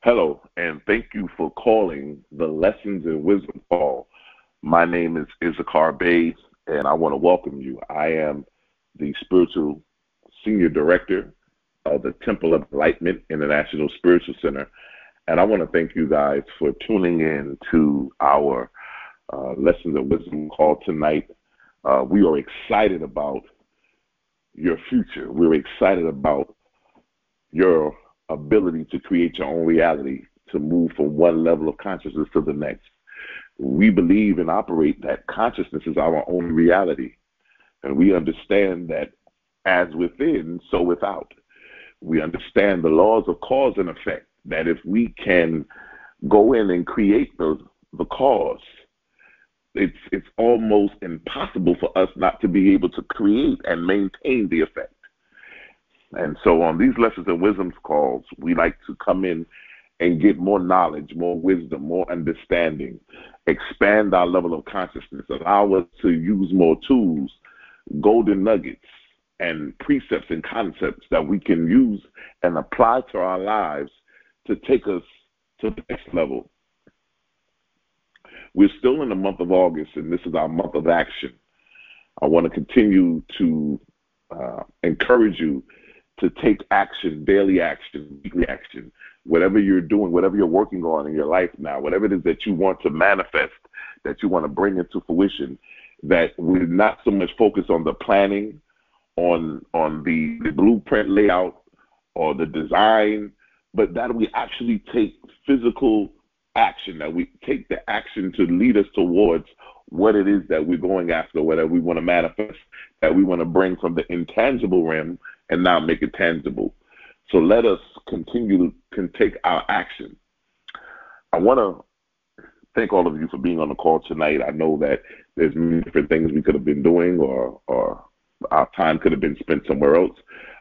Hello, and thank you for calling the Lessons in Wisdom call. My name is Issachar Bey, and I want to welcome you. I am the spiritual senior director of the Temple of Enlightenment International Spiritual Center, and I want to thank you guys for tuning in to our Lessons in Wisdom call tonight. We are excited about your future. We're excited about your ability to create your own reality, to move from one level of consciousness to the next. We believe and operate that consciousness is our own reality. And we understand that as within, so without. We understand the laws of cause and effect, that if we can go in and create the cause, it's almost impossible for us not to be able to create and maintain the effect. And so on these Lessons in Wisdom calls, we like to come in and get more knowledge, more wisdom, more understanding, expand our level of consciousness, allow us to use more tools, golden nuggets, and precepts and concepts that we can use and apply to our lives to take us to the next level. We're still in the month of August, and this is our month of action. I want to continue to encourage you to take action, daily action, weekly action, whatever you're doing, whatever you're working on in your life now, whatever it is that you want to manifest, that you want to bring into fruition, that we're not so much focused on the planning, on the blueprint layout or the design, but that we actually take physical action, that we take the action to lead us towards what it is that we're going after, whatever we want to manifest, that we want to bring from the intangible realm and now make it tangible. So let us continue to take our action. I want to thank all of you for being on the call tonight. I know that there's many different things we could have been doing or our time could have been spent somewhere else.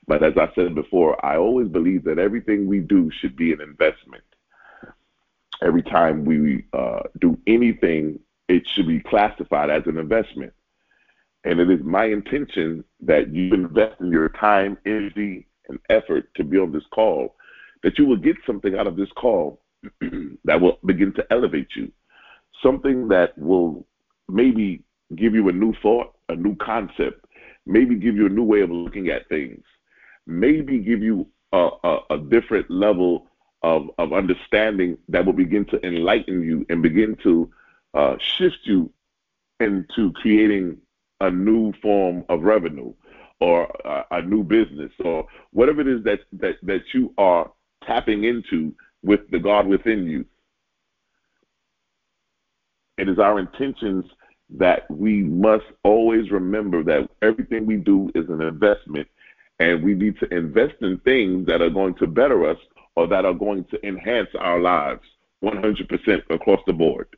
But as I said before, I always believe that everything we do should be an investment. Every time we do anything, it should be classified as an investment. And it is my intention that you invest in your time, energy, and effort to be on this call, that you will get something out of this call that will begin to elevate you, something that will maybe give you a new thought, a new concept, maybe give you a new way of looking at things, maybe give you a different level of understanding that will begin to enlighten you and begin to shift you into creating a new form of revenue or a new business or whatever it is that you are tapping into with the God within you. It is our intentions that we must always remember that everything we do is an investment, and we need to invest in things that are going to better us or that are going to enhance our lives 100% across the board.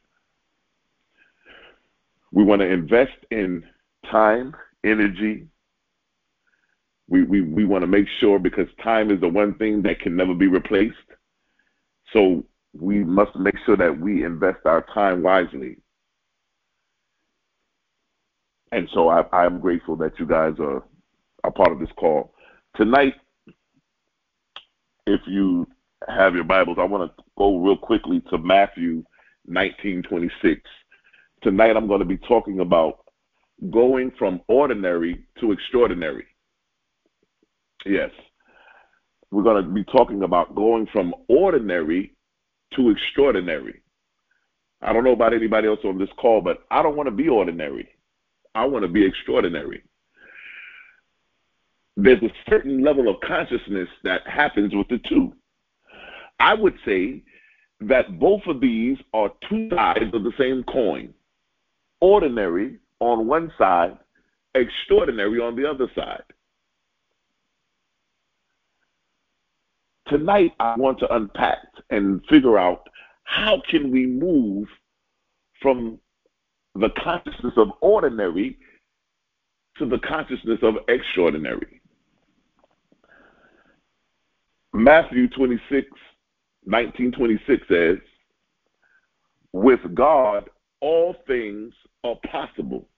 We want to invest in time, energy. We want to make sure, because time is the one thing that can never be replaced. So we must make sure that we invest our time wisely. And so I'm grateful that you guys are a part of this call. Tonight, if you have your Bibles, I want to go real quickly to Matthew 19:26. Tonight I'm going to be talking about going from ordinary to extraordinary. Yes, we're going to be talking about going from ordinary to extraordinary. I don't know about anybody else on this call, but I don't want to be ordinary. I want to be extraordinary. There's a certain level of consciousness that happens with the two. I would say that both of these are two sides of the same coin. Ordinary on one side, extraordinary on the other side. Tonight, I want to unpack and figure out how can we move from the consciousness of ordinary to the consciousness of extraordinary. Matthew 19:26 says, with God, all things are possible.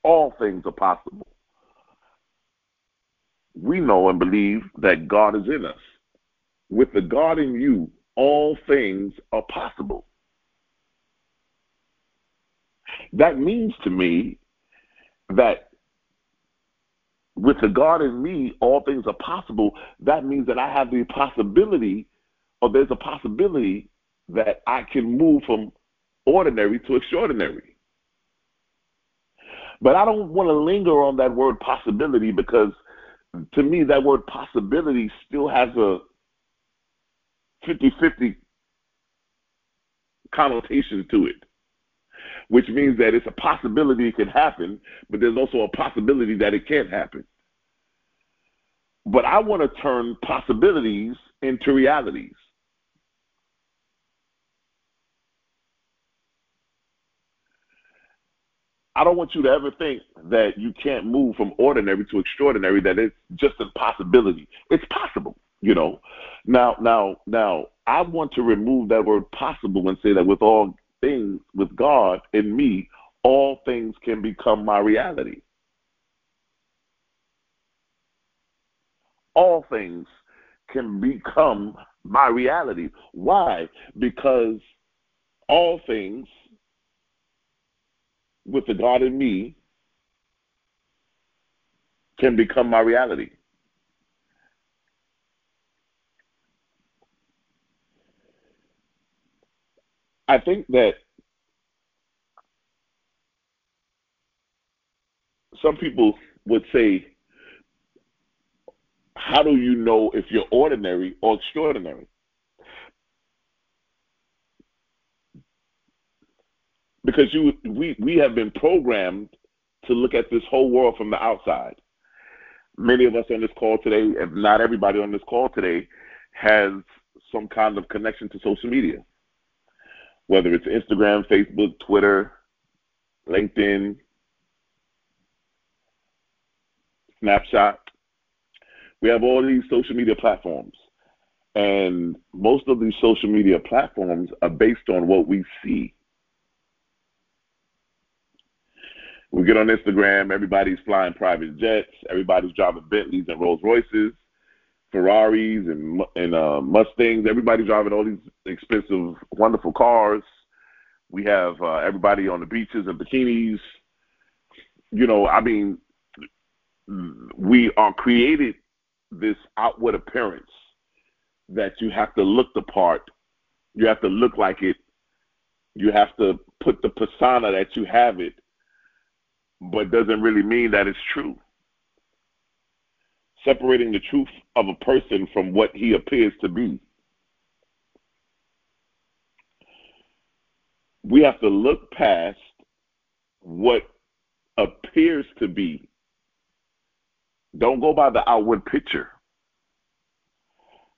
All things are possible. We know and believe that God is in us. with the God in you, all things are possible. That means to me that with the God in me, all things are possible. That means that I have the possibility, or there's a possibility that I can move from ordinary to extraordinary. But I don't want to linger on that word possibility, because to me that word possibility still has a 50-50 connotation to it, which means that it's a possibility it can happen, but there's also a possibility that it can't happen. But I want to turn possibilities into realities. I don't want you to ever think that you can't move from ordinary to extraordinary, that it's just a possibility. It's possible, you know. Now, I want to remove that word possible and say that with all things, with God in me, all things can become my reality. All things can become my reality. Why? Because all things with the God in me can become my reality. I think that some people would say, how do you know if you're ordinary or extraordinary? Because we have been programmed to look at this whole world from the outside. Many of us on this call today, if not everybody on this call today, has some kind of connection to social media, whether it's Instagram, Facebook, Twitter, LinkedIn, Snapchat. We have all these social media platforms, and most of these social media platforms are based on what we see. We get on Instagram, everybody's flying private jets, everybody's driving Bentleys and Rolls Royces, Ferraris and Mustangs. Everybody's driving all these expensive, wonderful cars. We have everybody on the beaches and bikinis. You know, I mean, we are created this outward appearance that you have to look the part, you have to look like it, you have to put the persona that you have it, but doesn't really mean that it's true. Separating the truth of a person from what he appears to be. We have to look past what appears to be. Don't go by the outward picture.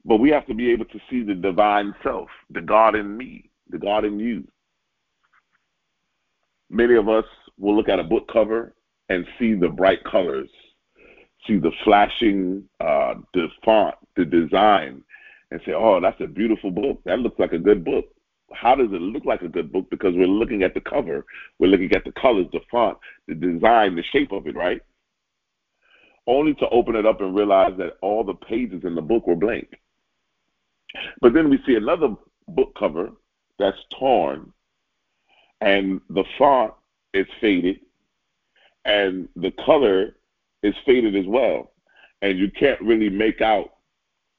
But we have to be able to see the divine self, the God in me, the God in you. Many of us will look at a book cover and see the bright colors, see the flashing, the font, the design, and say, oh, that's a beautiful book. That looks like a good book. How does it look like a good book? Because we're looking at the cover. We're looking at the colors, the font, the design, the shape of it, right? Only to open it up and realize that all the pages in the book were blank. But then we see another book cover that's torn, and the font is faded, and the color is faded as well. And you can't really make out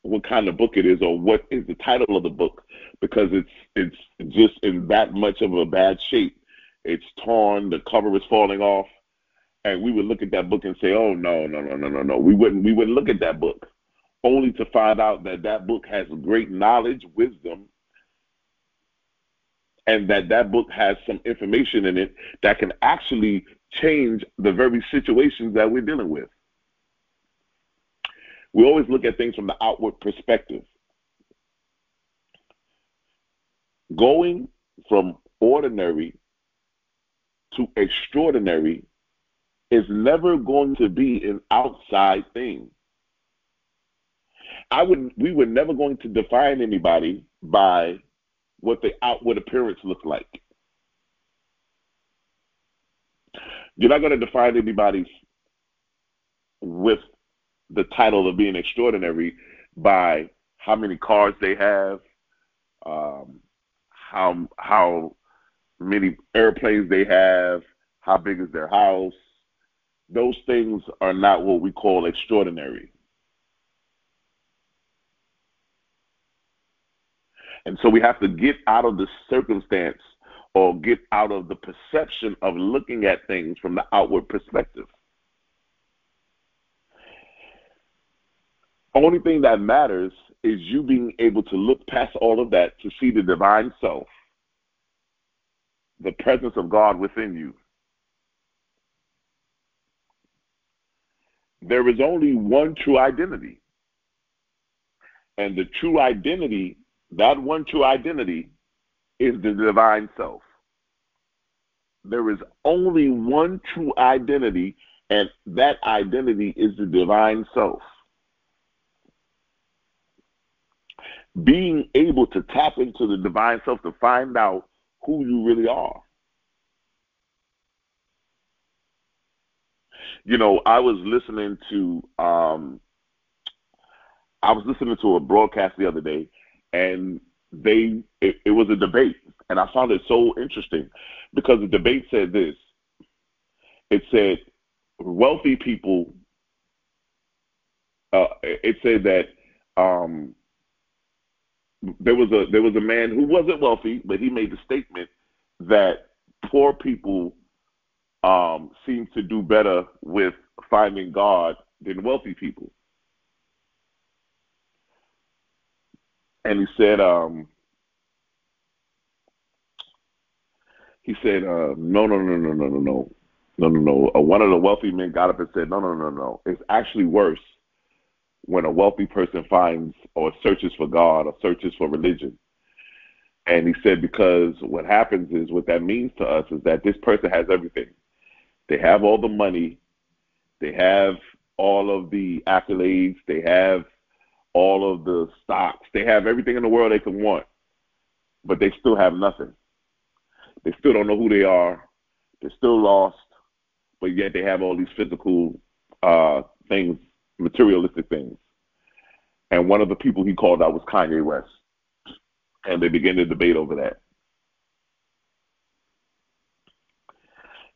what kind of book it is or what is the title of the book, because it's just in that much of a bad shape. It's torn, the cover is falling off, and we would look at that book and say, oh, no. We wouldn't look at that book, only to find out that that book has great knowledge, wisdom, and that book has some information in it that can actually change the very situations that we're dealing with. We always look at things from the outward perspective. Going from ordinary to extraordinary is never going to be an outside thing. We were never going to define anybody by what the outward appearance looks like. You're not going to define anybody with the title of being extraordinary by how many cars they have, how many airplanes they have, how big is their house. Those things are not what we call extraordinary. And so we have to get out of the circumstance or get out of the perception of looking at things from the outward perspective. Only thing that matters is you being able to look past all of that to see the divine self, the presence of God within you. There is only one true identity. And the true identity, that one true identity, is the divine self. There is only one true identity, and that identity is the divine self. Being able to tap into the divine self to find out who you really are. You know, I was listening to a broadcast the other day, and it was a debate, and I found it so interesting because the debate said this. It said wealthy people. It said that there was a man who wasn't wealthy, but he made the statement that poor people seem to do better with finding God than wealthy people. And he said, no. One of the wealthy men got up and said, no. It's actually worse when a wealthy person finds or searches for God or searches for religion. And he said, because what happens is, what that means to us is that this person has everything. They have all the money. They have all of the accolades. They have all of the stocks. They have everything in the world they can want, but they still have nothing. They still don't know who they are. They're still lost, but yet they have all these physical things, materialistic things. And one of the people he called out was Kanye West. And they began to debate over that.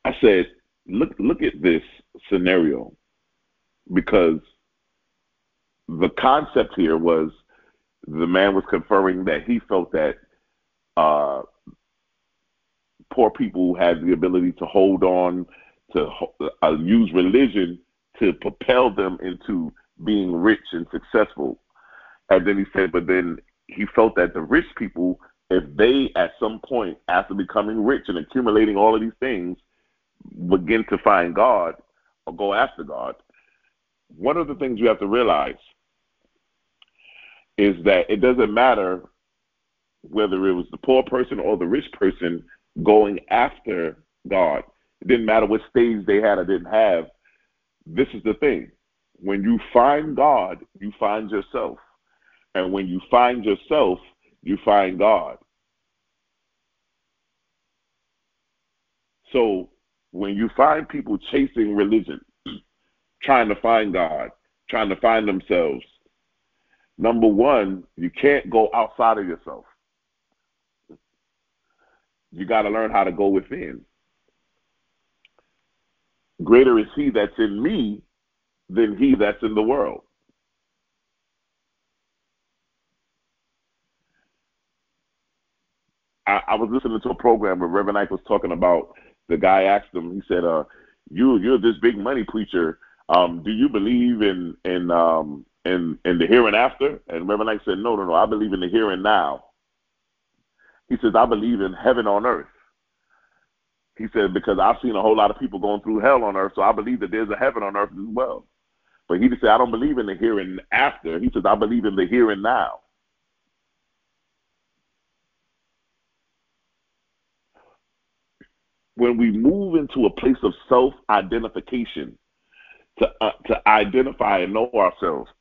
I said, look at this scenario, because the concept here was the man was conferring that he felt that poor people had the ability to hold on, to use religion to propel them into being rich and successful. And then he said, but then he felt that the rich people, if they at some point, after becoming rich and accumulating all of these things, begin to find God or go after God, one of the things you have to realize is that it doesn't matter whether it was the poor person or the rich person going after God. It didn't matter what stage they had or didn't have. This is the thing. When you find God, you find yourself. And when you find yourself, you find God. So when you find people chasing religion, trying to find God, trying to find themselves, number one, you can't go outside of yourself. You got to learn how to go within. Greater is he that's in me than he that's in the world. I was listening to a program where Reverend Ike was talking about, the guy asked him, he said, you're this big money preacher. Do you believe in the here and after? And Reverend Ike said, no, I believe in the here and now. He says, I believe in heaven on earth. He said, because I've seen a whole lot of people going through hell on earth, so I believe that there's a heaven on earth as well. But he just said, I don't believe in the here and after. He says, I believe in the here and now. When we move into a place of self-identification, to identify and know ourselves,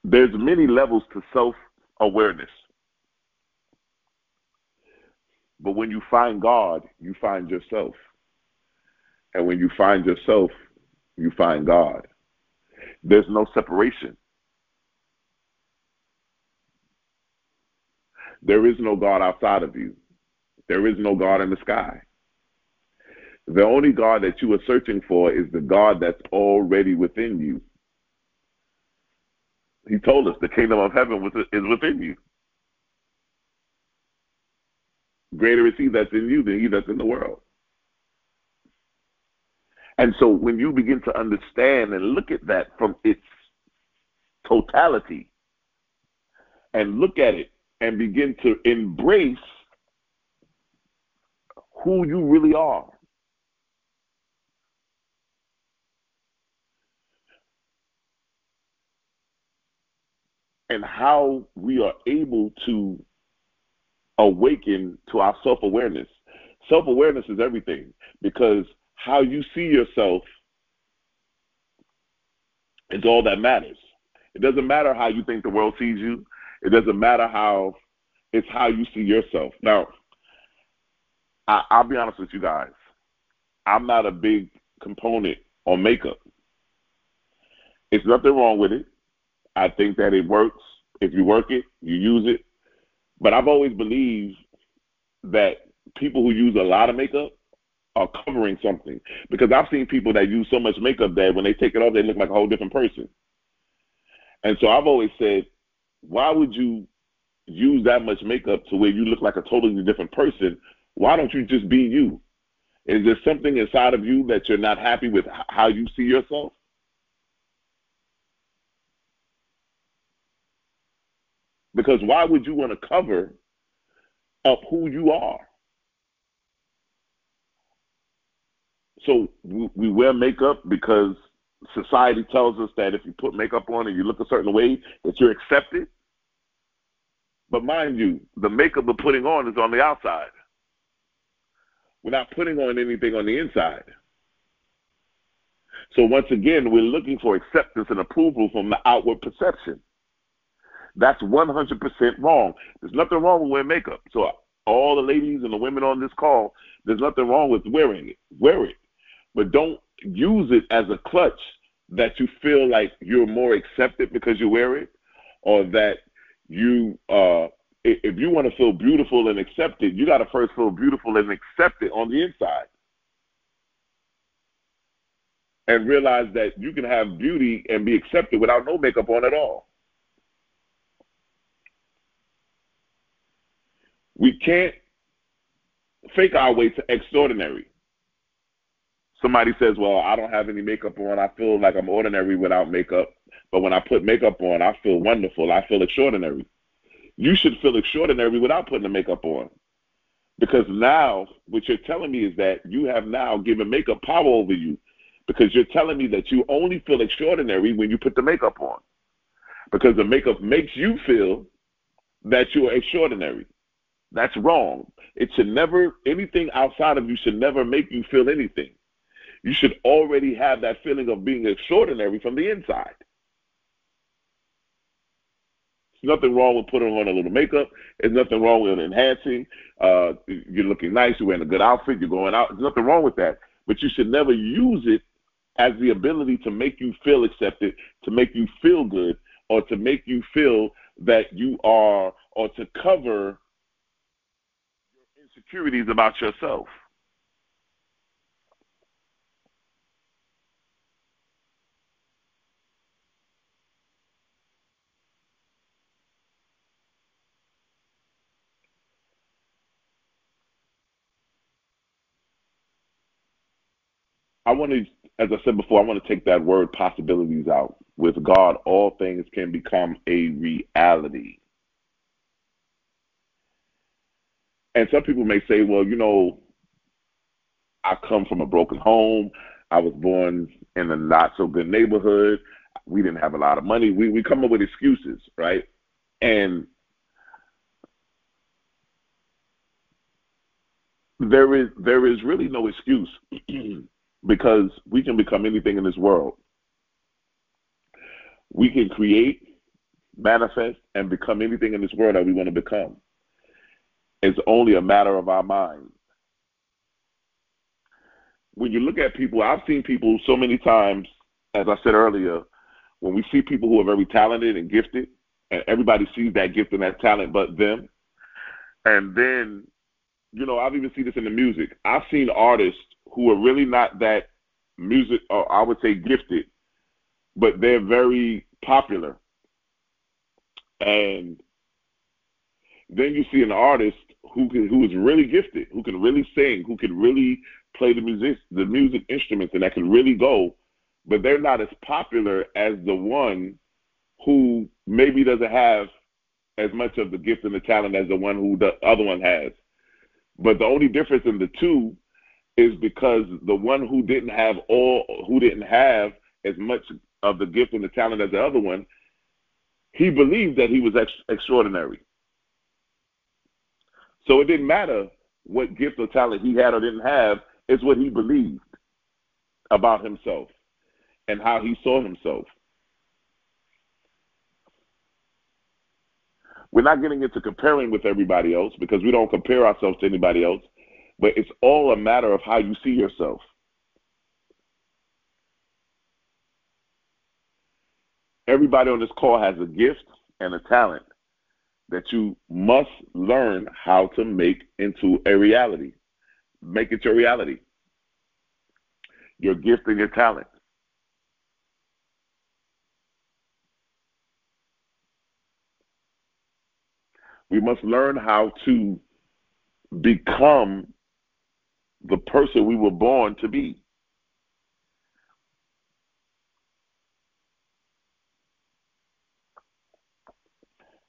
there's many levels to self-awareness. But when you find God, you find yourself. And when you find yourself, you find God. There's no separation. There is no God outside of you. There is no God in the sky. The only God that you are searching for is the God that's already within you. He told us the kingdom of heaven is within you. Greater is he that's in you than he that's in the world. And so when you begin to understand and look at that from its totality and look at it and begin to embrace who you really are, and how we are able to awaken to our self-awareness. Self-awareness is everything, because how you see yourself is all that matters. It doesn't matter how you think the world sees you. It doesn't matter how, it's how you see yourself. Now, I'll be honest with you guys. I'm not a big component on makeup. It's nothing wrong with it. I think that it works. If you work it, you use it. But I've always believed that people who use a lot of makeup are covering something. Because I've seen people that use so much makeup that when they take it off, they look like a whole different person. And so I've always said, why would you use that much makeup to where you look like a totally different person? Why don't you just be you? Is there something inside of you that you're not happy with how you see yourself? Because why would you want to cover up who you are? So we wear makeup because society tells us that if you put makeup on and you look a certain way, that you're accepted. But mind you, the makeup we're putting on is on the outside. We're not putting on anything on the inside. So once again, we're looking for acceptance and approval from the outward perception. That's 100% wrong. There's nothing wrong with wearing makeup. So all the ladies and the women on this call, there's nothing wrong with wearing it. Wear it. But don't use it as a clutch that you feel like you're more accepted because you wear it, or that you, if you want to feel beautiful and accepted, you got to first feel beautiful and accepted on the inside. And realize that you can have beauty and be accepted without no makeup on at all. We can't fake our way to extraordinary. Somebody says, well, I don't have any makeup on. I feel like I'm ordinary without makeup. But when I put makeup on, I feel wonderful. I feel extraordinary. You should feel extraordinary without putting the makeup on. Because now what you're telling me is that you have now given makeup power over you. Because you're telling me that you only feel extraordinary when you put the makeup on. Because the makeup makes you feel that you're extraordinary. That's wrong. It should never, anything outside of you should never make you feel anything. You should already have that feeling of being extraordinary from the inside. There's nothing wrong with putting on a little makeup. There's nothing wrong with enhancing. You're looking nice. You're wearing a good outfit. You're going out. There's nothing wrong with that. But you should never use it as the ability to make you feel accepted, to make you feel good, or to make you feel that you are, or to cover your insecurities about yourself. I want to, as I said before, I want to take that word possibilities out. With God, all things can become a reality. And some people may say, well, you know, I come from a broken home. I was born in a not so good neighborhood. We didn't have a lot of money. We come up with excuses, right? And there is really no excuse because we can become anything in this world. We can create, manifest, and become anything in this world that we want to become. It's only a matter of our mind. When you look at people, I've seen people so many times, as I said earlier, when we see people who are very talented and gifted, and everybody sees that gift and that talent but them, and then, I've even seen this in the music. I've seen artists who are really not that music, or I would say gifted, but they're very popular. And then you see an artist who is really gifted, who can really sing, who can really play the music instruments, and that can really go, but they're not as popular as the one who maybe doesn't have as much of the gift and the talent as the one who the other one has. But the only difference in the two is because the one who didn't have as much of the gift and the talent as the other one, he believed that he was extraordinary. So it didn't matter what gift or talent he had or didn't have, it's what he believed about himself and how he saw himself. We're not getting into comparing with everybody else, because we don't compare ourselves to anybody else, but it's all a matter of how you see yourself. Everybody on this call has a gift and a talent that you must learn how to make into a reality. Make it your reality. Your gift and your talent. We must learn how to become the person we were born to be.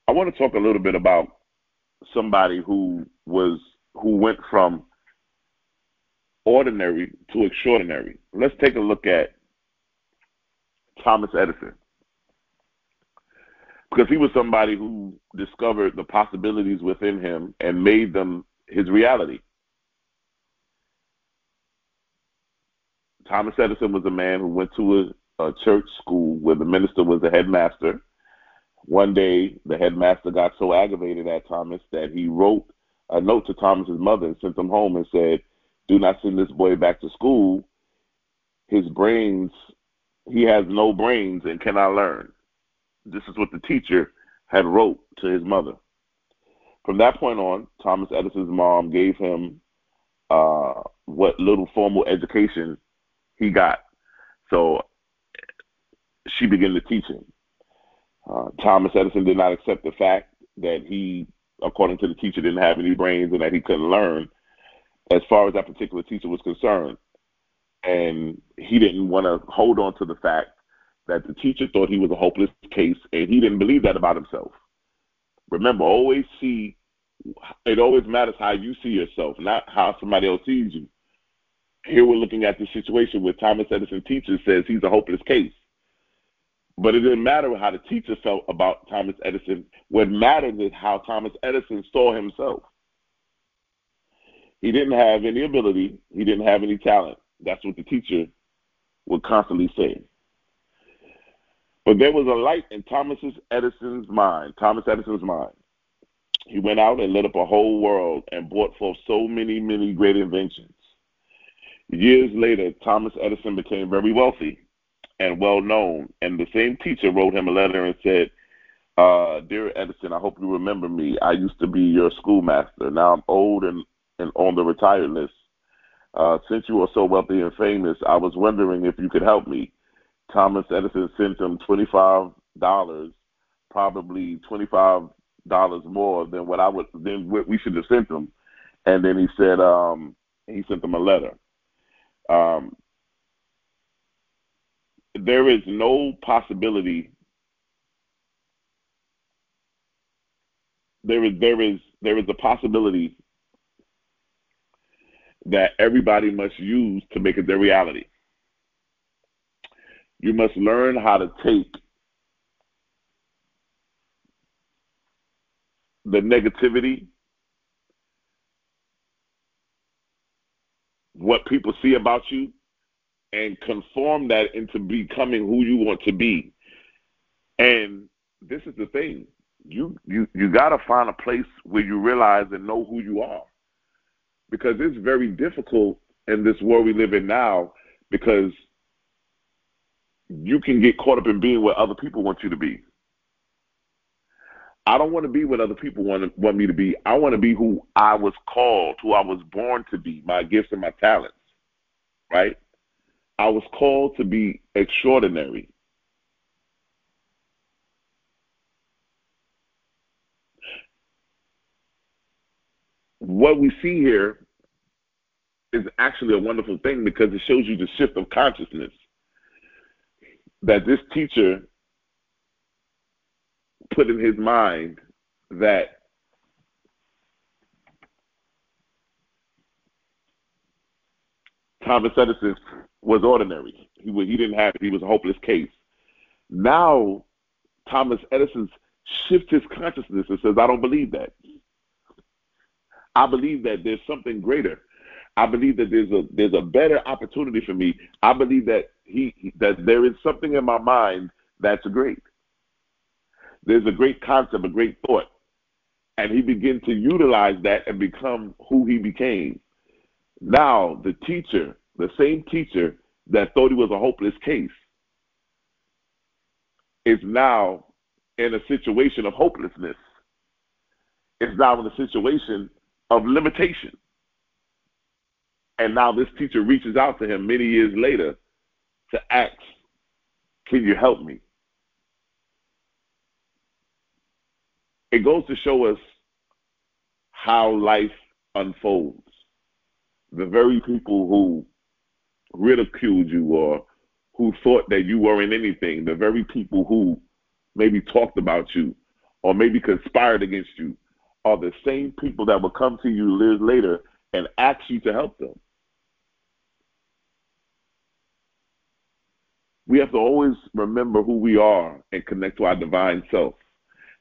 I want to talk a little bit about somebody who went from ordinary to extraordinary. Let's take a look at Thomas Edison, because he was somebody who discovered the possibilities within him and made them his reality. Thomas Edison was a man who went to a church school where the minister was the headmaster. One day, the headmaster got so aggravated at Thomas that he wrote a note to Thomas's mother and sent him home and said, "Do not send this boy back to school. He has no brains and cannot learn." This is what the teacher had wrote to his mother. From that point on, Thomas Edison's mom gave him what little formal education he got. So she began to teach him. Thomas Edison did not accept the fact that he, according to the teacher, didn't have any brains and that he couldn't learn, as far as that particular teacher was concerned. And he didn't want to hold on to the fact that the teacher thought he was a hopeless case, and he didn't believe that about himself. Remember, it always matters how you see yourself, not how somebody else sees you. Here we're looking at the situation where Thomas Edison teacher says he's a hopeless case. But it didn't matter how the teacher felt about Thomas Edison. What mattered is how Thomas Edison saw himself. He didn't have any ability. He didn't have any talent. That's what the teacher would constantly say. But there was a light in Thomas Edison's mind. He went out and lit up a whole world and brought forth so many, many great inventions. Years later, Thomas Edison became very wealthy and well known. And the same teacher wrote him a letter and said, "Dear Edison, I hope you remember me. I used to be your schoolmaster. Now I'm old and on the retired list. Since you are so wealthy and famous, I was wondering if you could help me." Thomas Edison sent him $25, probably $25 more than what we should have sent him. And then he said he sent him a letter. There is no possibility. There is a possibility that everybody must use to make it their reality. You must learn how to take the negativity, what people see about you, and conform that into becoming who you want to be. And this is the thing. You got to find a place where you realize and know who you are. Because it's very difficult in this world we live in now, because you can get caught up in being what other people want you to be. I don't want to be what other people want me to be. I want to be who I was called, who I was born to be, my gifts and my talents, right? I was called to be extraordinary. What we see here is actually a wonderful thing because it shows you the shift of consciousness that this teacher put in his mind, that Thomas Edison was ordinary. He was a hopeless case. Now, Thomas Edison shifts his consciousness and says, I don't believe that. I believe that there's something greater. I believe that there's a better opportunity for me. I believe that that there is something in my mind that's great. There's a great concept, a great thought. And he began to utilize that and become who he became. Now, the teacher, the same teacher that thought he was a hopeless case, is now in a situation of hopelessness. Is now in a situation of limitation. And now this teacher reaches out to him many years later to ask, can you help me? It goes to show us how life unfolds. The very people who ridiculed you or who thought that you weren't anything, the very people who maybe talked about you or maybe conspired against you, are the same people that will come to you years later and ask you to help them. We have to always remember who we are and connect to our divine self.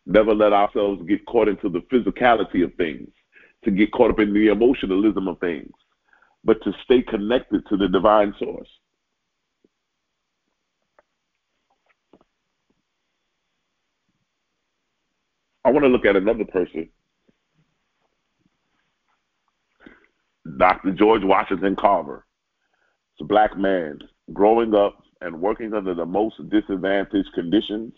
Never let ourselves get caught into the physicality of things, to get caught up in the emotionalism of things, but to stay connected to the divine source. I want to look at another person, Dr. George Washington Carver. It's a black man growing up and working under the most disadvantaged conditions.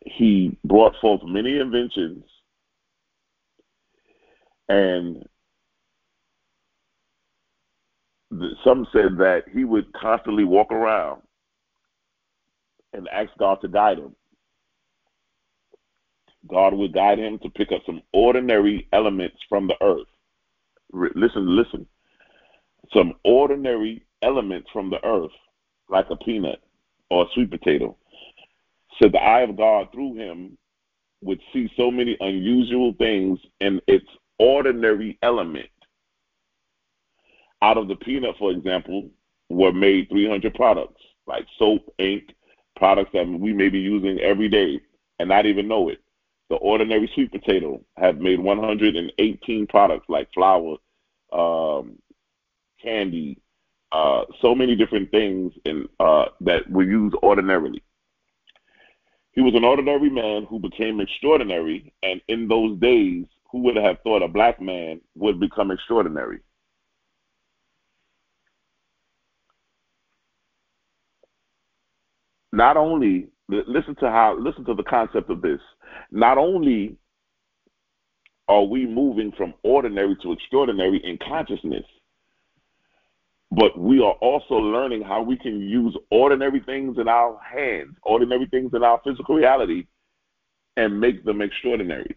He brought forth many inventions, and some said that he would constantly walk around and ask God to guide him. God would guide him to pick up some ordinary elements from the earth. Listen. Some ordinary elements from the earth, like a peanut or a sweet potato. So the eye of God through him would see so many unusual things in its ordinary element. Out of the peanut, for example, were made 300 products, like soap, ink, products that we may be using every day and not even know it. The ordinary sweet potato had made 118 products, like flour, candy, so many different things that we use ordinarily. He was an ordinary man who became extraordinary, and in those days, who would have thought a black man would become extraordinary? Not only, listen to the concept of this. Not only are we moving from ordinary to extraordinary in consciousness, but we are also learning how we can use ordinary things in our hands, ordinary things in our physical reality, and make them extraordinary.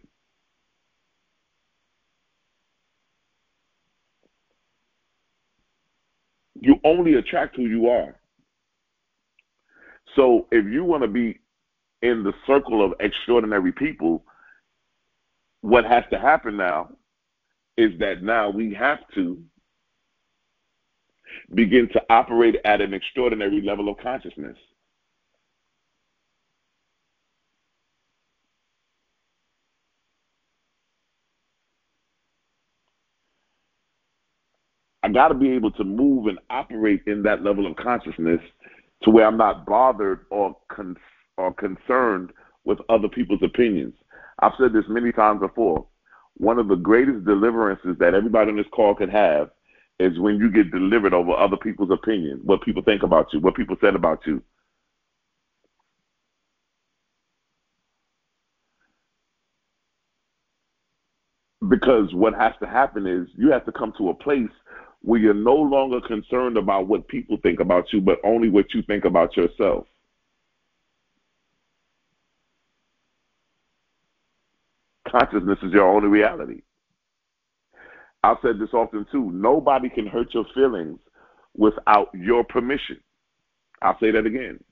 You only attract who you are. So if you want to be in the circle of extraordinary people, what has to happen now is that now we have to begin to operate at an extraordinary level of consciousness. I got to be able to move and operate in that level of consciousness to where I'm not bothered or concerned with other people's opinions. I've said this many times before. One of the greatest deliverances that everybody on this call could have is when you get delivered over other people's opinion, what people think about you, what people said about you. Because what has to happen is you have to come to a place where you're no longer concerned about what people think about you, but only what you think about yourself. Consciousness is your only reality. I've said this often too. Nobody can hurt your feelings without your permission. I'll say that again.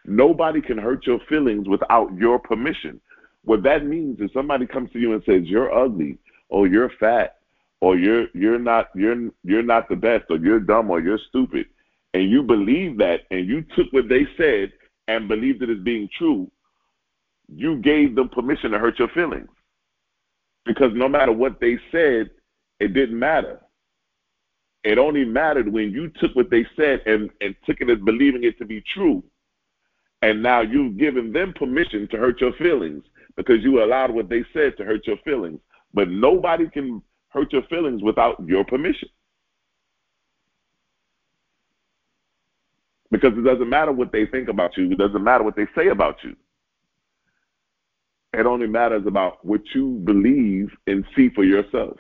Nobody can hurt your feelings without your permission. What that means is somebody comes to you and says you're ugly, or you're fat, or you're not the best, or you're dumb, or you're stupid, and you believe that, and you took what they said and believed it as being true. You gave them permission to hurt your feelings, because no matter what they said, it didn't matter. It only mattered when you took what they said and took it as believing it to be true. And now you've given them permission to hurt your feelings because you allowed what they said to hurt your feelings. But nobody can hurt your feelings without your permission. Because it doesn't matter what they think about you. It doesn't matter what they say about you. It only matters about what you believe and see for yourself.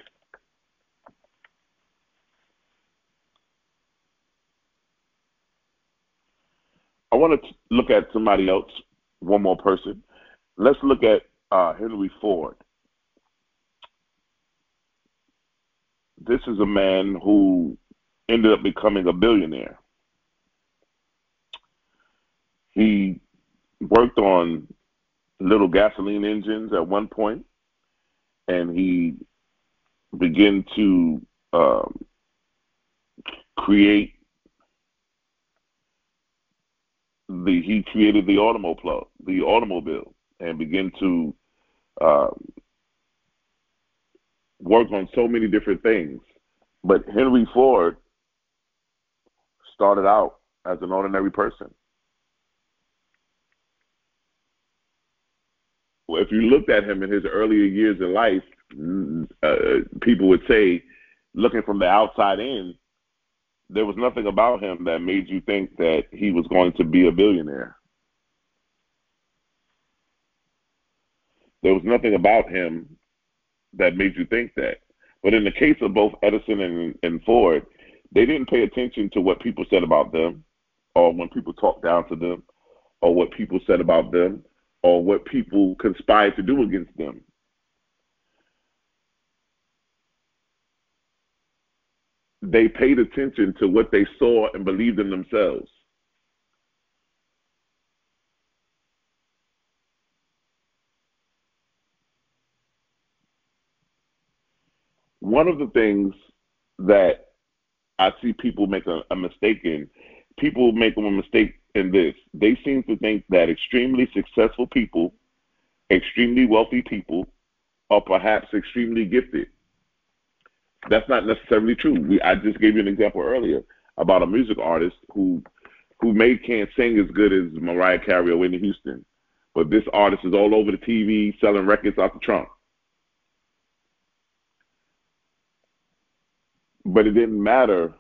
I want to look at somebody else, one more person. Let's look at Henry Ford. This is a man who ended up becoming a billionaire. He worked on little gasoline engines at one point, and he began to created the automobile, and began to work on so many different things. But Henry Ford started out as an ordinary person. Well, if you looked at him in his earlier years in life, people would say, looking from the outside in, there was nothing about him that made you think that he was going to be a billionaire. There was nothing about him that made you think that. But in the case of both Edison and Ford, they didn't pay attention to what people said about them, or when people talked down to them, or what people said about them, or what people conspired to do against them. They paid attention to what they saw and believed in themselves. One of the things that I see people make a mistake in, people make a mistake in this. They seem to think that extremely successful people, extremely wealthy people, are perhaps extremely gifted. That's not necessarily true. I just gave you an example earlier about a music artist who can't sing as good as Mariah Carey or Whitney Houston, but this artist is all over the TV selling records out the trunk. But it didn't matter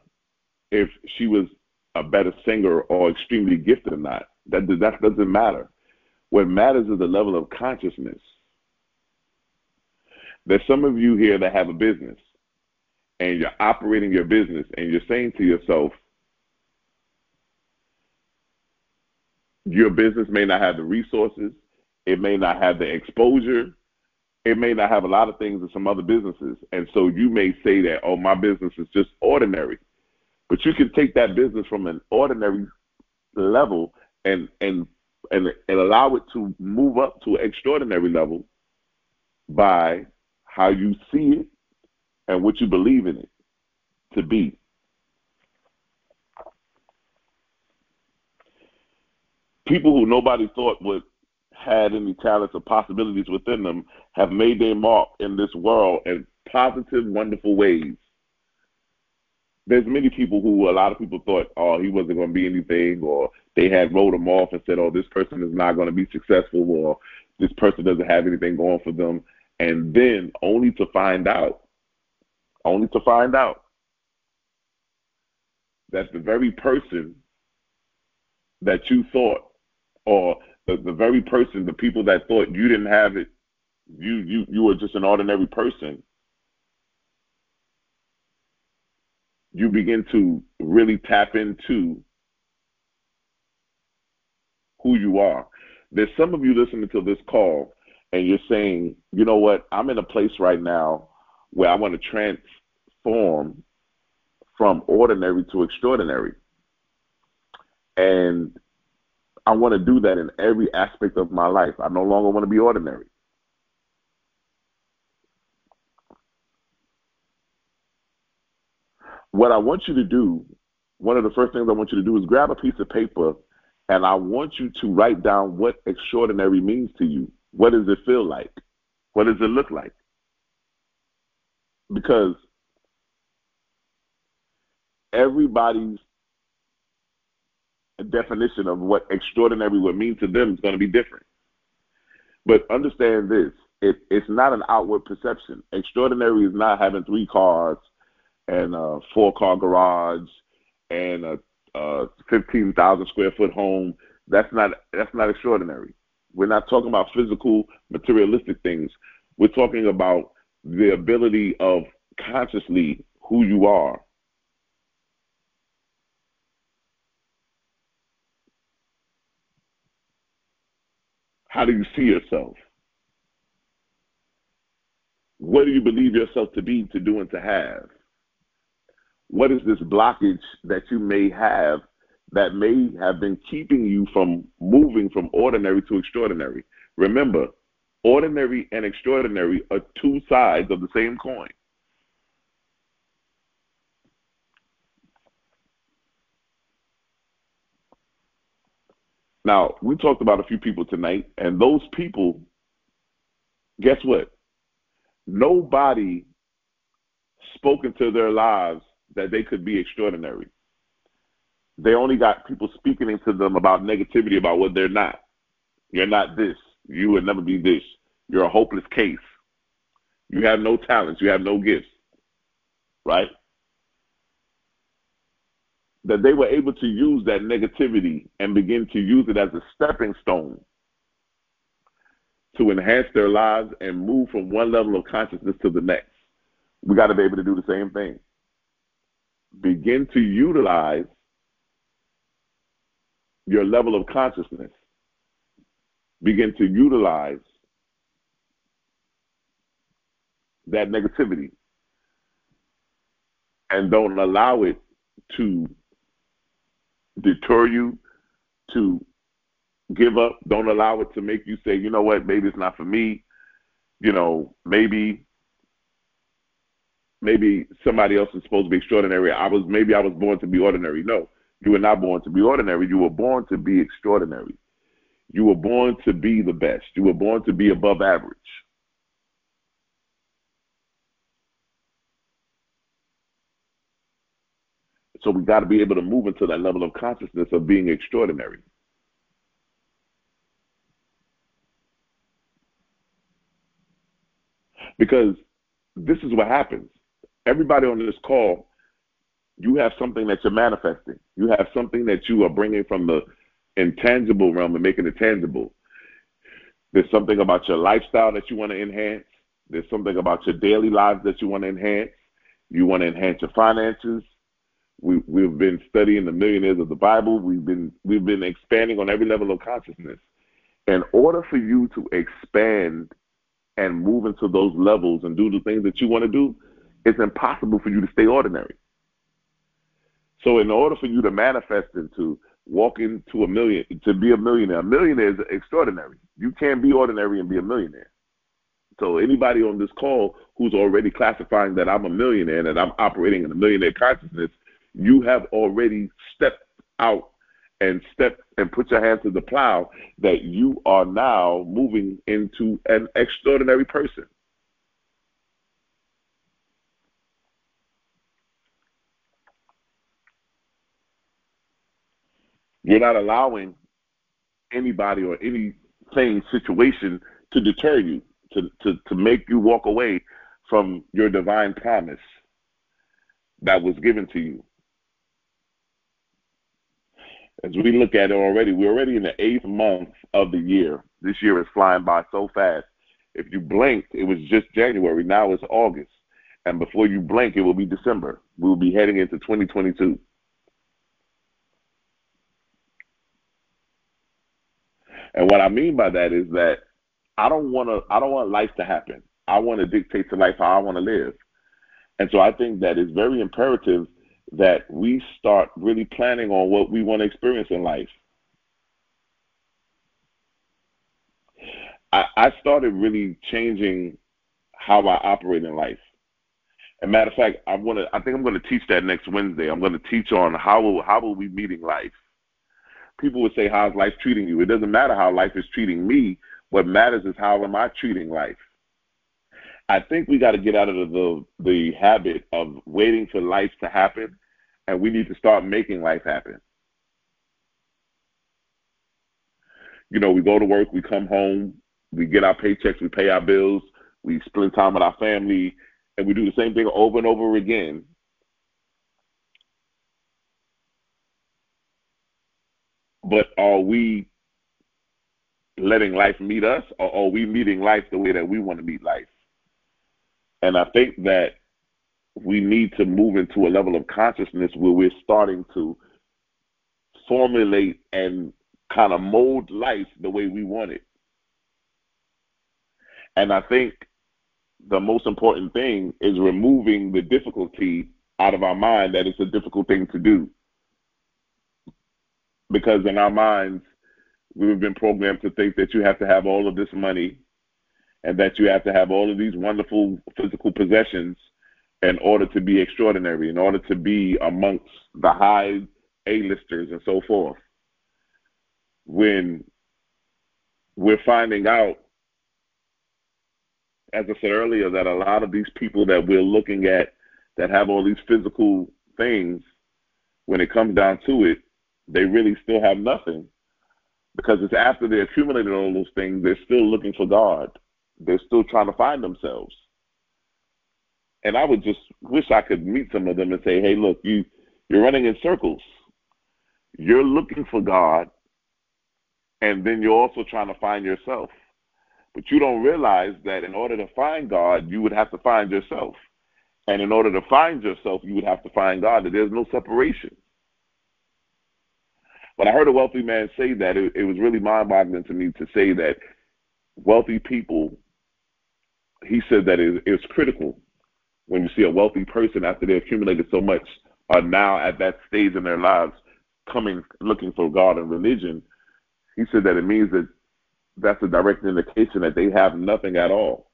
if she was a better singer or extremely gifted or not. That doesn't matter. What matters is the level of consciousness. There's some of you here that have a business, and you're operating your business, and you're saying to yourself, your business may not have the resources, it may not have the exposure, it may not have a lot of things in some other businesses. And so you may say that, oh, my business is just ordinary. But you can take that business from an ordinary level and allow it to move up to an extraordinary level by how you see it and what you believe in it to be. People who nobody thought had any talents or possibilities within them have made their mark in this world in positive, wonderful ways. There's many people who a lot of people thought, oh, he wasn't going to be anything, or they had wrote him off and said, oh, this person is not going to be successful, or this person doesn't have anything going for them. And then only to find out that the very person that you thought, or the very person, the people that thought you didn't have it, you were just an ordinary person, you begin to really tap into who you are. There's some of you listening to this call and you're saying, you know what, I'm in a place right now where I want to transform from ordinary to extraordinary. And I want to do that in every aspect of my life. I no longer want to be ordinary. What I want you to do, one of the first things I want you to do is grab a piece of paper, and I want you to write down what extraordinary means to you. What does it feel like? What does it look like? Because everybody's definition of what extraordinary would mean to them is going to be different. But understand this, it's not an outward perception. Extraordinary is not having 3 cars and a 4-car garage and a 15,000 square foot home. That's not extraordinary. We're not talking about physical, materialistic things. We're talking about the ability of consciously who you are. How do you see yourself? What do you believe yourself to be, to do, and to have? What is this blockage that you may have that may have been keeping you from moving from ordinary to extraordinary? Remember, ordinary and extraordinary are 2 sides of the same coin. Now, we talked about a few people tonight, and those people, guess what? Nobody spoke into their lives that they could be extraordinary. They only got people speaking into them about negativity, about what they're not. You're not this. You will never be this. You're a hopeless case. You have no talents. You have no gifts. Right? That they were able to use that negativity and begin to use it as a stepping stone to enhance their lives and move from one level of consciousness to the next. We got to be able to do the same thing. Begin to utilize your level of consciousness. Begin to utilize that negativity and don't allow it to deter you, to give up. Don't allow it to make you say, you know what, maybe it's not for me. You know, maybe somebody else is supposed to be extraordinary. Maybe I was born to be ordinary. No, you were not born to be ordinary. You were born to be extraordinary. You were born to be the best. You were born to be above average. So we got to be able to move into that level of consciousness of being extraordinary. Because this is what happens. Everybody on this call, you have something that you're manifesting. You have something that you are bringing from the intangible realm and making it tangible. There's something about your lifestyle that you want to enhance. There's something about your daily lives that you want to enhance. You want to enhance your finances. We've been studying the millionaires of the Bible. We've been expanding on every level of consciousness. In order for you to expand and move into those levels and do the things that you want to do, it's impossible for you to stay ordinary. So in order for you to manifest into walk into a million, to be a millionaire is extraordinary. You can't be ordinary and be a millionaire. So anybody on this call who's already classifying that I'm a millionaire and that I'm operating in a millionaire consciousness, you have already stepped out and put your hand to the plow that you are now moving into an extraordinary person. You're not allowing anybody or anything, situation to deter you, to make you walk away from your divine promise that was given to you. As we look at it already, we're already in the 8th month of the year. This year is flying by so fast. If you blinked, it was just January. Now it's August. And before you blink, it will be December. We'll be heading into 2022. And what I mean by that is that I don't want life to happen. I want to dictate to life how I want to live. And so I think that it's very imperative that we start really planning on what we want to experience in life. I started really changing how I operate in life. As a matter of fact, I think I'm going to teach that next Wednesday. I'm going to teach on how are we meeting life. People would say, how's life treating you? It doesn't matter how life is treating me. What matters is how am I treating life. I think we got to get out of the habit of waiting for life to happen, and we need to start making life happen. You know, we go to work, we come home, we get our paychecks, we pay our bills, we spend time with our family, and we do the same thing over and over again. But are we letting life meet us, or are we meeting life the way that we want to meet life? And I think that we need to move into a level of consciousness where we're starting to formulate and kind of mold life the way we want it. And I think the most important thing is removing the difficulty out of our mind that it's a difficult thing to do. Because in our minds, we've been programmed to think that you have to have all of this money and that you have to have all of these wonderful physical possessions in order to be extraordinary, in order to be amongst the high A-listers and so forth. When we're finding out, as I said earlier, that a lot of these people that we're looking at that have all these physical things, when it comes down to it, they really still have nothing. Because it's after they accumulated all those things, they're still looking for God. They're still trying to find themselves. And I would just wish I could meet some of them and say, hey, look, you're running in circles. You're looking for God, and then you're also trying to find yourself. But you don't realize that in order to find God, you would have to find yourself. And in order to find yourself, you would have to find God, that there's no separation. When I heard a wealthy man say that, it was really mind-boggling to me to say that wealthy people, he said that it's critical when you see a wealthy person after they accumulated so much are now at that stage in their lives looking for God and religion. He said that it means that that's a direct indication that they have nothing at all.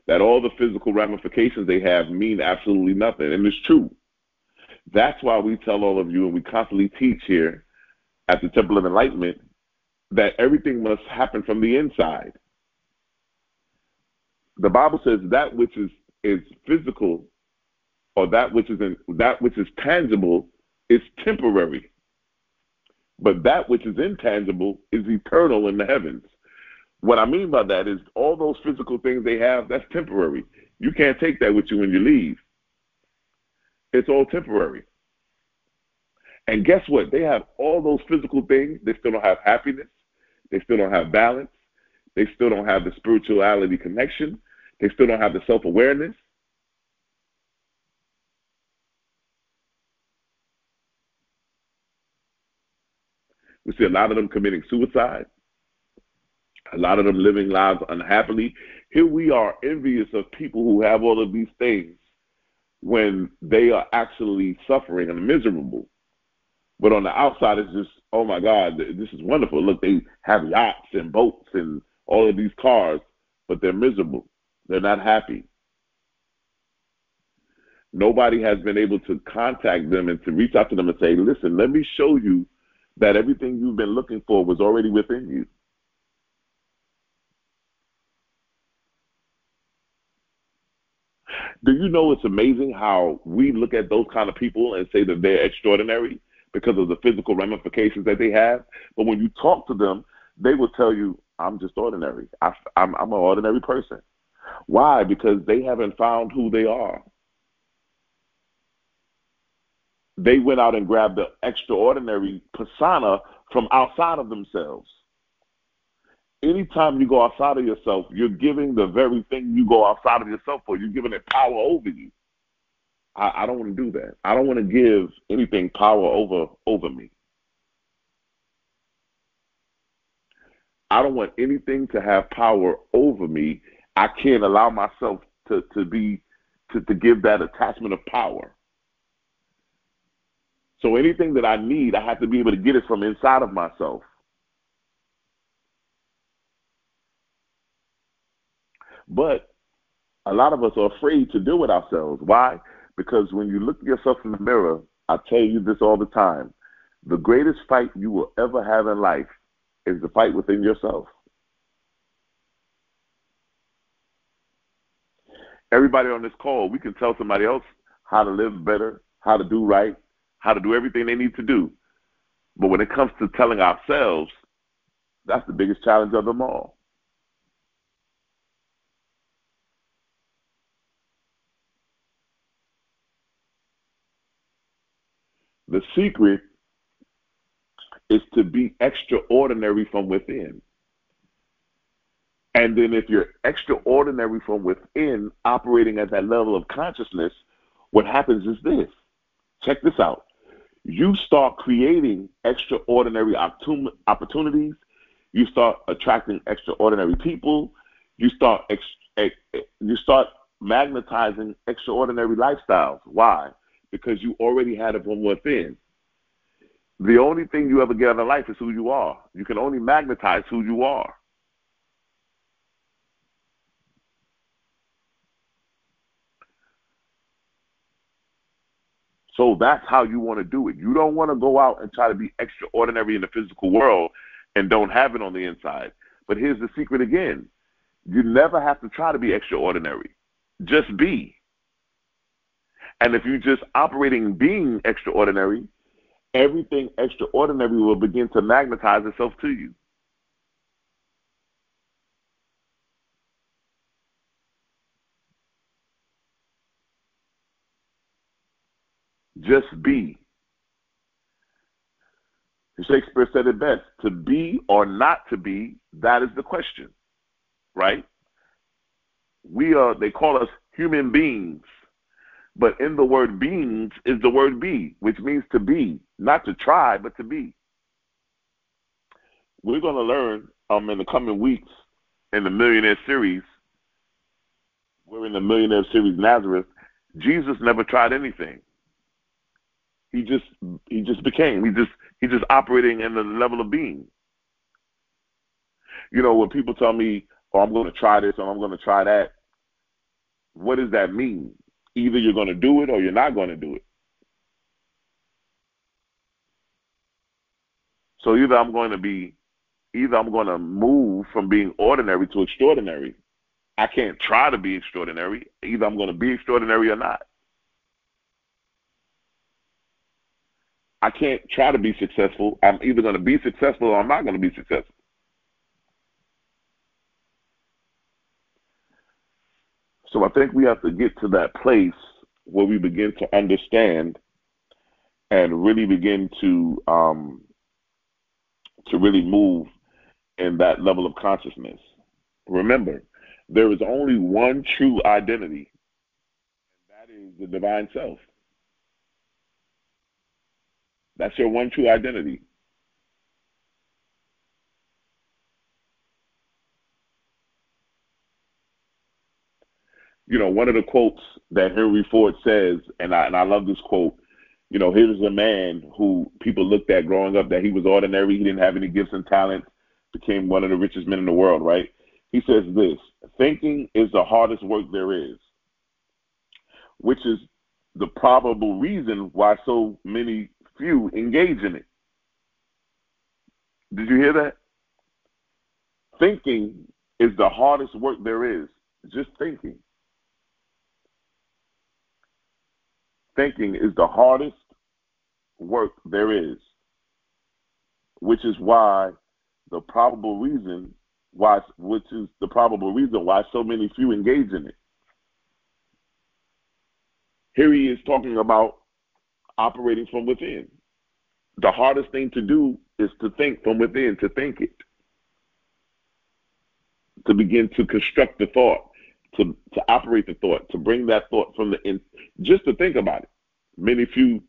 That all the physical ramifications they have mean absolutely nothing. And it's true. That's why we tell all of you, and we constantly teach here at the Temple of Enlightenment, that everything must happen from the inside. The Bible says that which is physical, or that which is tangible, is temporary. But that which is intangible is eternal in the heavens. What I mean by that is all those physical things they have, that's temporary. You can't take that with you when you leave. It's all temporary. And guess what? They have all those physical things. They still don't have happiness. They still don't have balance. They still don't have the spirituality connection. They still don't have the self-awareness. We see a lot of them committing suicide. A lot of them living lives unhappily. Here we are envious of people who have all of these things when they are actually suffering and miserable. But on the outside, it's just, oh my God, this is wonderful. Look, they have yachts and boats and all of these cars, but they're miserable. They're not happy. Nobody has been able to contact them and to reach out to them and say, listen, let me show you that everything you've been looking for was already within you. Do you know it's amazing how we look at those kind of people and say that they're extraordinary because of the physical ramifications that they have? But when you talk to them, they will tell you, I'm just ordinary. I'm an ordinary person. Why? Because they haven't found who they are. They went out and grabbed the extraordinary persona from outside of themselves. Anytime you go outside of yourself, you're giving the very thing you go outside of yourself for. You're giving it power over you. I don't want to do that. I don't want to give anything power over me. I don't want anything to have power over me. I can't allow myself to give that attachment of power. So anything that I need, I have to be able to get it from inside of myself. But a lot of us are afraid to do it ourselves. Why? Because when you look at yourself in the mirror, I tell you this all the time, the greatest fight you will ever have in life is the fight within yourself. Everybody on this call, we can tell somebody else how to live better, how to do right, how to do everything they need to do. But when it comes to telling ourselves, that's the biggest challenge of them all. The secret is to be extraordinary from within. And then if you're extraordinary from within, operating at that level of consciousness, what happens is this. Check this out. You start creating extraordinary opportunities. You start attracting extraordinary people. You start magnetizing extraordinary lifestyles. Why? Because you already had it from within. The only thing you ever get out of life is who you are. You can only magnetize who you are. So that's how you want to do it. You don't want to go out and try to be extraordinary in the physical world and don't have it on the inside. But here's the secret again. You never have to try to be extraordinary. Just be. And if you're just operating being extraordinary, everything extraordinary will begin to magnetize itself to you. Just be. Shakespeare said it best. To be or not to be, that is the question, right? They call us human beings. But in the word beings is the word be, which means to be, not to try, but to be. We're going to learn in the coming weeks in the Millionaire Series. We're in the Millionaire Series Nazareth. Jesus never tried anything. He just became. He just operating in the level of being. You know, when people tell me, "Oh, I'm going to try this or I'm going to try that," what does that mean? Either you're going to do it or you're not going to do it. So either I'm going to move from being ordinary to extraordinary. I can't try to be extraordinary. Either I'm going to be extraordinary or not. I can't try to be successful. I'm either going to be successful or I'm not going to be successful. So I think we have to get to that place where we begin to understand and really begin to really move in that level of consciousness. Remember, there is only one true identity, and that is the divine self. That's your one true identity. You know, one of the quotes that Henry Ford says, and I love this quote, you know, here's a man who people looked at growing up that he was ordinary, he didn't have any gifts and talents, became one of the richest men in the world, right? He says this: thinking is the hardest work there is, which is the probable reason why so many few engage in it. Did you hear that? Thinking is the hardest work there is. Just thinking. Thinking is the hardest work there is, which is why the probable reason why so many few engage in it. Here he is talking about operating from within. The hardest thing to do is to think from within, to think it, to begin to construct the thought, to operate the thought, to bring that thought from the in, just to think about it. Many few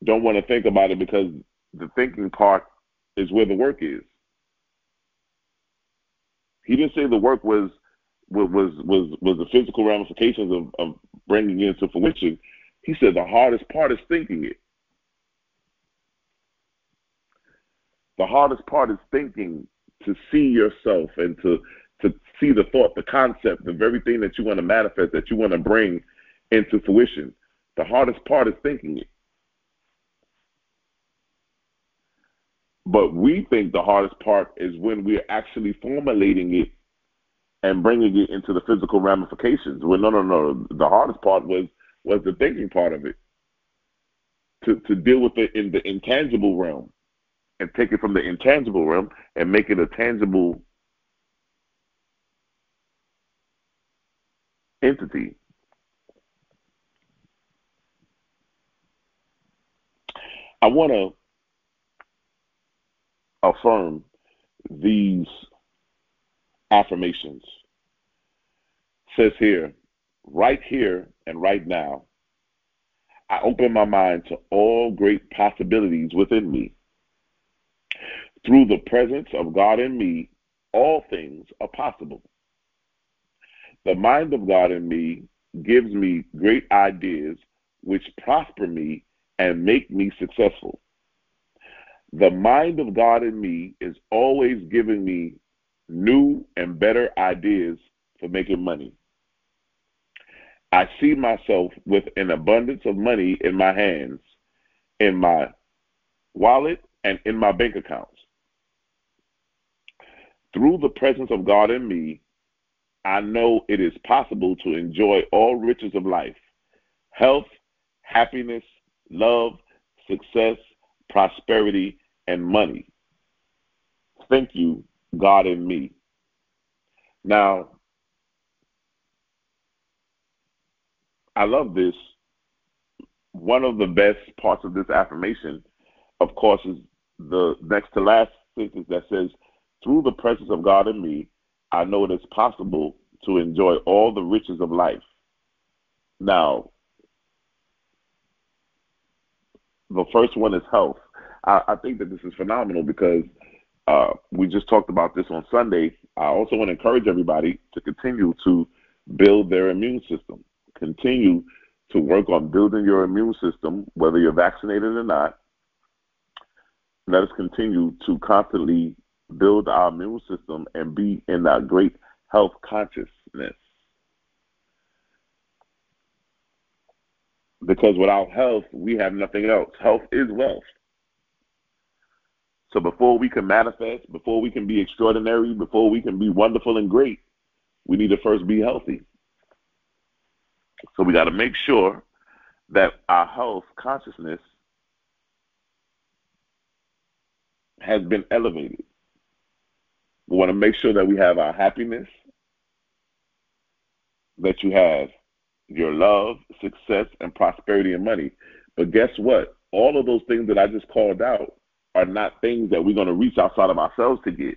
don't want to think about it because the thinking part is where the work is. He didn't say the work was the physical ramifications of bringing it into fruition. He said the hardest part is thinking it. The hardest part is thinking, to see yourself and to see the thought, the concept of everything that you want to manifest, that you want to bring into fruition. The hardest part is thinking it. But we think the hardest part is when we're actually formulating it and bringing it into the physical ramifications. Well, no. The hardest part was the thinking part of it. To deal with it in the intangible realm and take it from the intangible realm and make it a tangible entity. I want to affirm these affirmations. It says here and right now, I open my mind to all great possibilities within me. Through the presence of God in me, all things are possible. The mind of God in me gives me great ideas which prosper me and make me successful. The mind of God in me is always giving me new and better ideas for making money. I see myself with an abundance of money in my hands, in my wallet, and in my bank accounts. Through the presence of God in me, I know it is possible to enjoy all riches of life: health, happiness, love, success, prosperity, and money. Thank you, God in me. Now, I love this. One of the best parts of this affirmation, of course, is the next to last sentence that says, through the presence of God in me, I know it is possible to enjoy all the riches of life. Now, the first one is health. I think that this is phenomenal because we just talked about this on Sunday. I also want to encourage everybody to continue to build their immune system. Continue to work on building your immune system, whether you're vaccinated or not. Let us continue to constantly build our immune system and be in that great health consciousness. Because without health, we have nothing else. Health is wealth. So before we can manifest, before we can be extraordinary, before we can be wonderful and great, we need to first be healthy. So we got to make sure that our health consciousness has been elevated. We want to make sure that we have our happiness, that you have your love, success, and prosperity and money. But guess what? All of those things that I just called out are not things that we're going to reach outside of ourselves to get,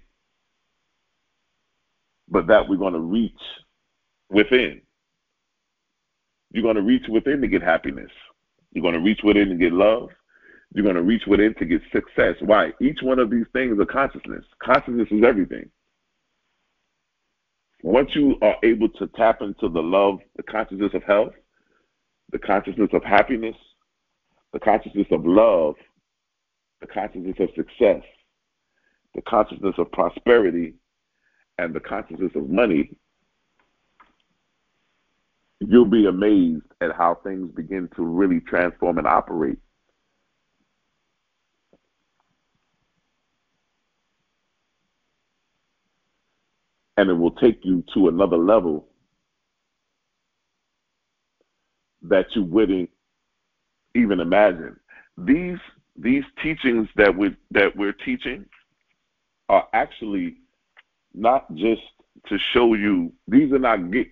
but that we're going to reach within. You're going to reach within to get happiness. You're going to reach within to get love. You're going to reach within to get success. Why? Each one of these things are consciousness. Consciousness is everything. Once you are able to tap into the love, the consciousness of health, the consciousness of happiness, the consciousness of love, the consciousness of success, the consciousness of prosperity, and the consciousness of money, you'll be amazed at how things begin to really transform and operate. And it will take you to another level that you wouldn't even imagine. These teachings that we're teaching are actually not just to show you. These are not get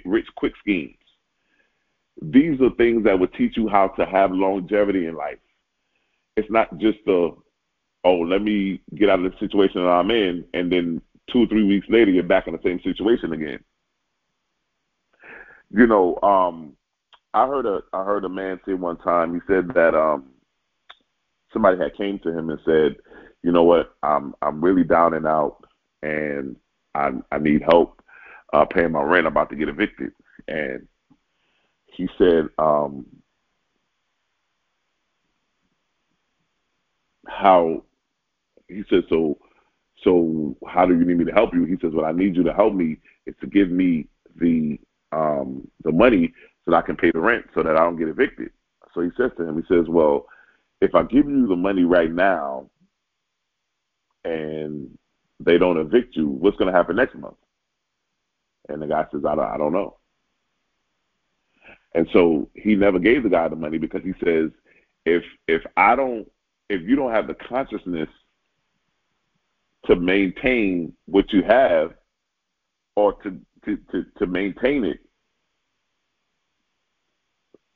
rich quick schemes. These are things that will teach you how to have longevity in life. It's not just let me get out of the situation that I'm in, and then 2 or 3 weeks later, you're back in the same situation again. You know, I heard a man say one time. He said that somebody had came to him and said, "You know what? I'm really down and out, and I need help paying my rent. I'm about to get evicted." And he said, "How?" He said, "So how do you need me to help you?" He says, "What I need you to help me is to give me the money so that I can pay the rent so that I don't get evicted." So he says to him, he says, "Well, if I give you the money right now and they don't evict you, what's going to happen next month?" And the guy says, I don't know." And so he never gave the guy the money because he says, if you don't have the consciousness to maintain what you have or to maintain it,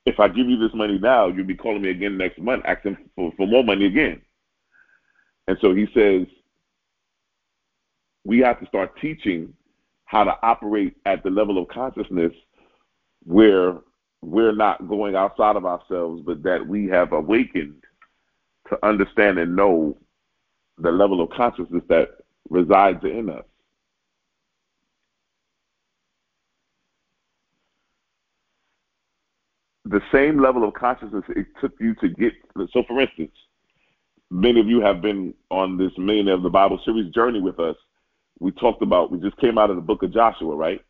if I give you this money now, you'll be calling me again next month asking for more money again. And so he says, we have to start teaching how to operate at the level of consciousness where we're not going outside of ourselves, but that we have awakened to understand and know the level of consciousness that resides in us. The same level of consciousness it took you to get. So, for instance, many of you have been on this Millionaire of the Bible series journey with us. We just came out of the book of Joshua, right?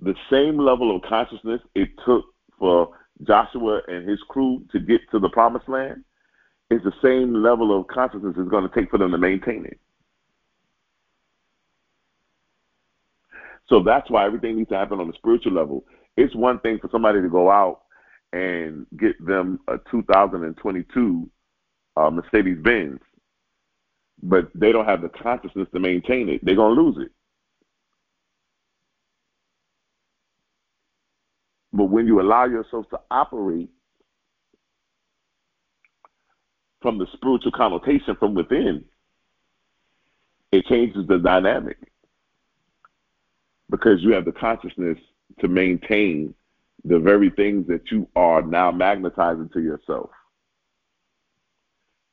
The same level of consciousness it took for Joshua and his crew to get to the promised land is the same level of consciousness it's going to take for them to maintain it. So that's why everything needs to happen on the spiritual level. It's one thing for somebody to go out and get them a 2022 Mercedes-Benz, but they don't have the consciousness to maintain it. They're going to lose it. But when you allow yourself to operate from the spiritual connotation from within, it changes the dynamic because you have the consciousness to maintain the very things that you are now magnetizing to yourself.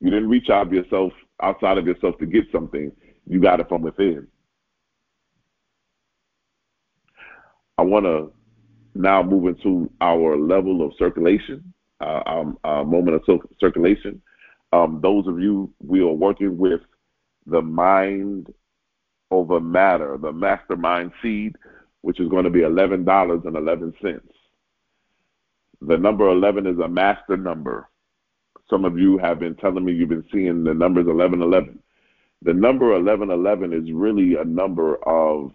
You didn't reach outside of yourself to get something. You got it from within. I want to now move into our level of circulation, our moment of circulation. Those of you, we are working with the mind over matter, the mastermind seed, which is going to be $11.11. The number 11 is a master number. Some of you have been telling me you've been seeing the numbers 1111. The number 1111 is really a number of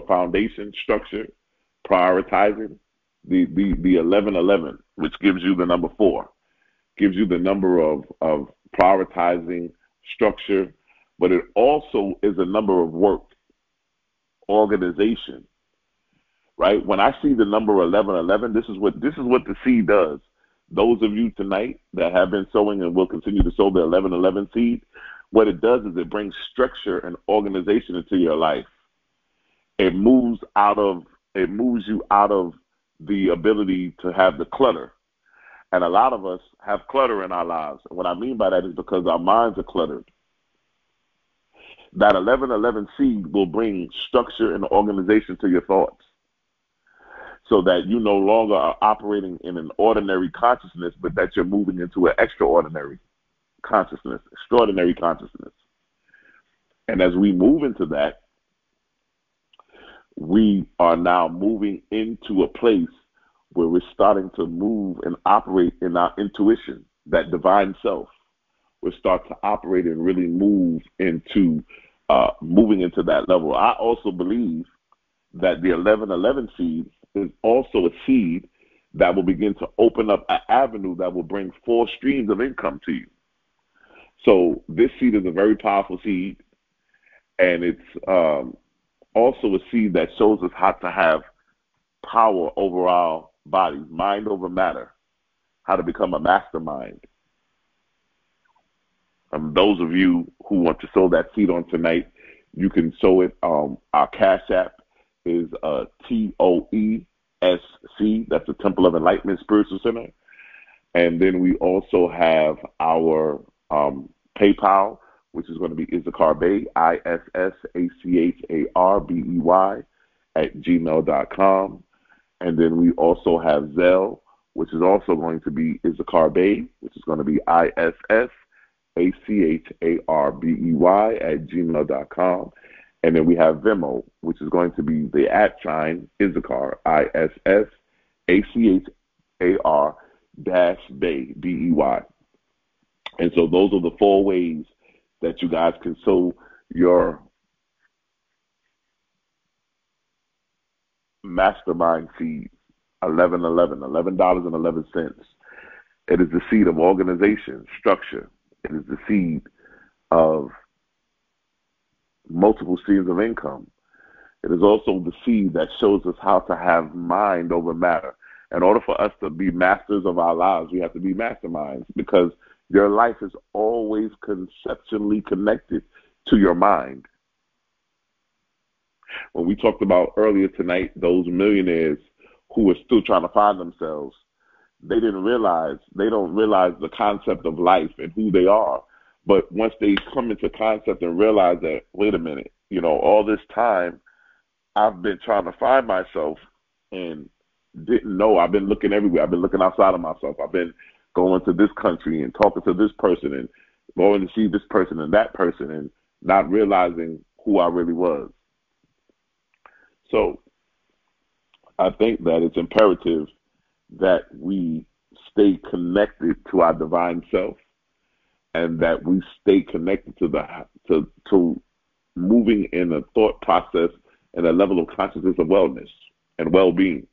foundation, structure, prioritizing. The 1111, which gives you the number 4, gives you the number of prioritizing, structure, but it also is a number of work, organization. Right? When I see the number 1111, this is what the seed does. Those of you tonight that have been sowing and will continue to sow the 1111 seed, what it does is it brings structure and organization into your life. It moves you out of the ability to have the clutter. And a lot of us have clutter in our lives. And what I mean by that is because our minds are cluttered. That 1111 seed will bring structure and organization to your thoughts, so that you no longer are operating in an ordinary consciousness, but that you're moving into an extraordinary consciousness, extraordinary consciousness. And as we move into that, we are now moving into a place where we're starting to move and operate in our intuition, that divine self. We'll start to operate and really move into moving into that level. I also believe that the 1111 seed is also a seed that will begin to open up an avenue that will bring 4 streams of income to you. So this seed is a very powerful seed, and it's also a seed that shows us how to have power over our bodies, mind over matter, how to become a mastermind. Those of you who want to sow that seed on tonight, you can sow it. Our Cash App is TOESC. That's the Temple of Enlightenment Spiritual Center. And then we also have our PayPal, which is going to be Issachar Bey, ISSACHARBEY @gmail.com. And then we also have Zelle, which is also going to be Issachar Bey, which is going to be ISSACHARBEY @gmail.com. And then we have Venmo, which is going to be the @ Issachar, ISSACHAR-Bey, BEY. And so those are the 4 ways that you guys can sow your mastermind seed. $11.11. It is the seed of organization, structure. It is the seed of multiple streams of income. It is also the seed that shows us how to have mind over matter. In order for us to be masters of our lives, we have to be masterminds, because your life is always conceptually connected to your mind. When we talked about earlier tonight, those millionaires who are still trying to find themselves, they don't realize the concept of life and who they are. But once they come into concept and realize that, wait a minute, all this time I've been trying to find myself and didn't know. I've been looking everywhere. I've been looking outside of myself. I've been going to this country and talking to this person and going to see this person and that person and not realizing who I really was. So I think that it's imperative that we stay connected to our divine self, and that we stay connected to moving in a thought process and a level of consciousness of wellness and well-being.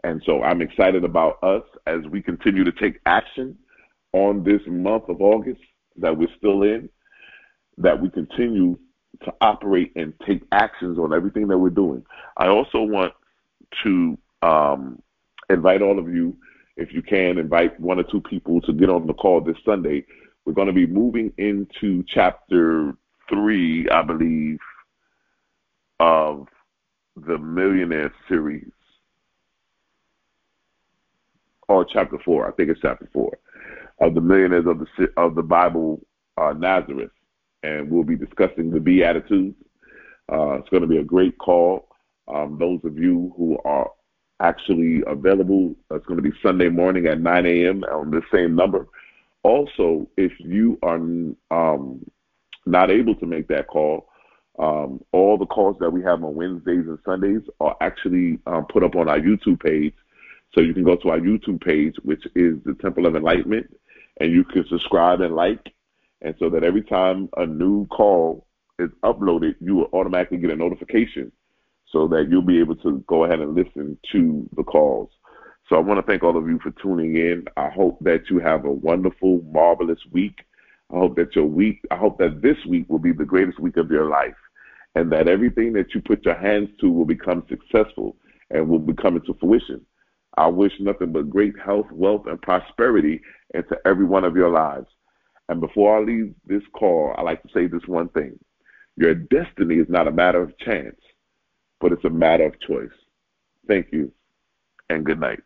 And so I'm excited about us as we continue to take action on this month of August that we're still in, that we continue to operate and take actions on everything that we're doing. I also want to invite all of you, if you can, invite 1 or 2 people to get on the call this Sunday. We're going to be moving into chapter 3, I believe, of the Millionaire series. Or chapter 4, I think it's chapter 4, of the Millionaires of the Bible, Nazareth. And we'll be discussing the Beatitudes. It's going to be a great call. Those of you who are actually available, it's going to be Sunday morning at 9 a.m. on the same number. Also, if you are not able to make that call, all the calls that we have on Wednesdays and Sundays are actually put up on our YouTube page. So you can go to our YouTube page, which is the Temple of Enlightenment, and you can subscribe and like. And so that every time a new call is uploaded, you will automatically get a notification so that you'll be able to go ahead and listen to the calls. So I want to thank all of you for tuning in. I hope that you have a wonderful, marvelous week. I hope that this week will be the greatest week of your life, and that everything that you put your hands to will become successful and will become into fruition. I wish nothing but great health, wealth, and prosperity into every one of your lives. And before I leave this call, I like to say this one thing. Your destiny is not a matter of chance, but it's a matter of choice. Thank you, and good night.